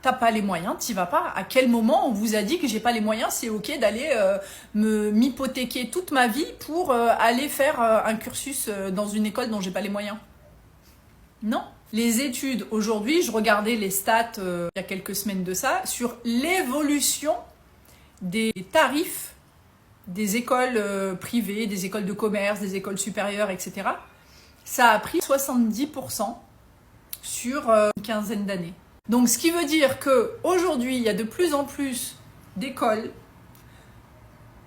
T'as pas les moyens, t'y vas pas. À quel moment on vous a dit que j'ai pas les moyens, c'est ok d'aller m'hypothéquer toute ma vie pour aller faire un cursus dans une école dont j'ai pas les moyens? Non. Les études, aujourd'hui, je regardais les stats il y a quelques semaines de ça, sur l'évolution des tarifs des écoles privées, des écoles de commerce, des écoles supérieures, etc. Ça a pris 70% sur une quinzaine d'années. Donc, ce qui veut dire qu'aujourd'hui, il y a de plus en plus d'écoles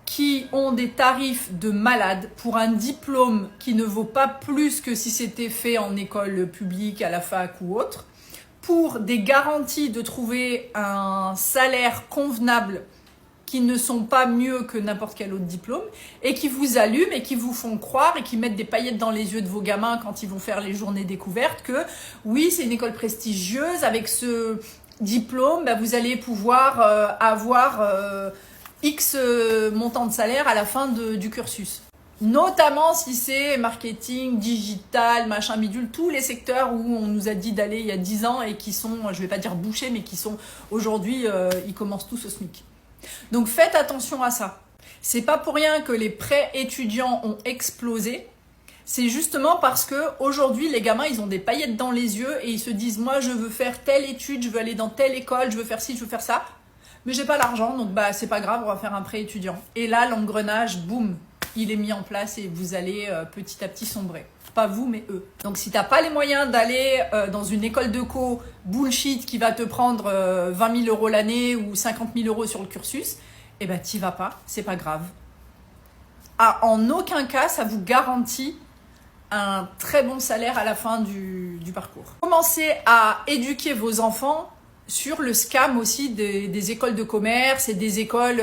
qui ont des tarifs de malade pour un diplôme qui ne vaut pas plus que si c'était fait en école publique, à la fac ou autre, pour des garanties de trouver un salaire convenable qui ne sont pas mieux que n'importe quel autre diplôme, et qui vous allument et qui vous font croire et qui mettent des paillettes dans les yeux de vos gamins quand ils vont faire les journées découvertes que oui, c'est une école prestigieuse, avec ce diplôme, vous allez pouvoir avoir X montant de salaire à la fin du cursus. Notamment si c'est marketing, digital, machin bidule, tous les secteurs où on nous a dit d'aller il y a 10 ans et qui sont, je vais pas dire bouchés, mais qui sont aujourd'hui, ils commencent tous au SMIC. Donc faites attention à ça. C'est pas pour rien que les prêts étudiants ont explosé. C'est justement parce que aujourd'hui les gamins ils ont des paillettes dans les yeux et ils se disent moi je veux faire telle étude, je veux aller dans telle école, je veux faire ci, je veux faire ça, mais j'ai pas l'argent donc c'est pas grave, on va faire un prêt étudiant. Et là l'engrenage, boum, il est mis en place et vous allez petit à petit sombrer. Pas vous mais eux. Donc si t'as pas les moyens d'aller dans une école de co bullshit qui va te prendre 20 000 € l'année ou 50 000 € sur le cursus, t'y vas pas, c'est pas grave. En aucun cas ça vous garantit un très bon salaire à la fin du parcours. Commencez à éduquer vos enfants sur le scam aussi des écoles de commerce et des écoles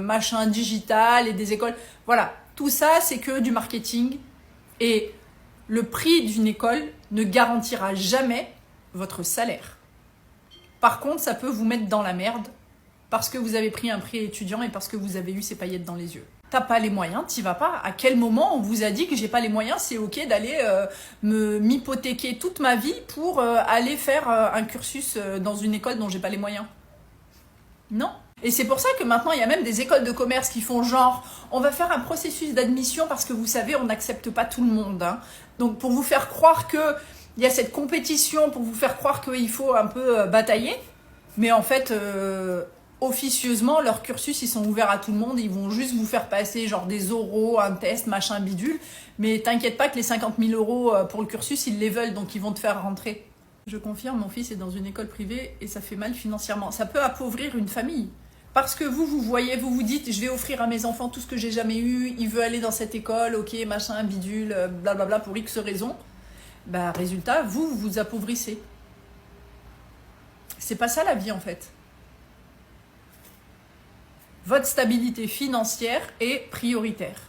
machin digital et des écoles... Voilà, tout ça c'est que du marketing et le prix d'une école ne garantira jamais votre salaire. Par contre, ça peut vous mettre dans la merde parce que vous avez pris un prix étudiant et parce que vous avez eu ces paillettes dans les yeux. T'as pas les moyens, t'y vas pas. À quel moment on vous a dit que j'ai pas les moyens, c'est ok d'aller m'hypothéquer toute ma vie pour aller faire un cursus dans une école dont j'ai pas les moyens? Non. Et c'est pour ça que maintenant, il y a même des écoles de commerce qui font genre, on va faire un processus d'admission parce que vous savez, on n'accepte pas tout le monde. Hein. Donc, pour vous faire croire qu'il y a cette compétition, pour vous faire croire qu'il faut un peu batailler. Mais en fait, officieusement, leurs cursus, ils sont ouverts à tout le monde. Ils vont juste vous faire passer genre des oraux, un test, machin, bidule. Mais t'inquiète pas que les 50 000 € pour le cursus, ils les veulent, donc ils vont te faire rentrer. Je confirme, mon fils est dans une école privée et ça fait mal financièrement. Ça peut appauvrir une famille. Parce que vous voyez, vous vous dites, je vais offrir à mes enfants tout ce que j'ai jamais eu, il veut aller dans cette école, ok, machin, bidule, blablabla, pour X raisons. Résultat, vous vous appauvrissez. C'est pas ça la vie en fait. Votre stabilité financière est prioritaire.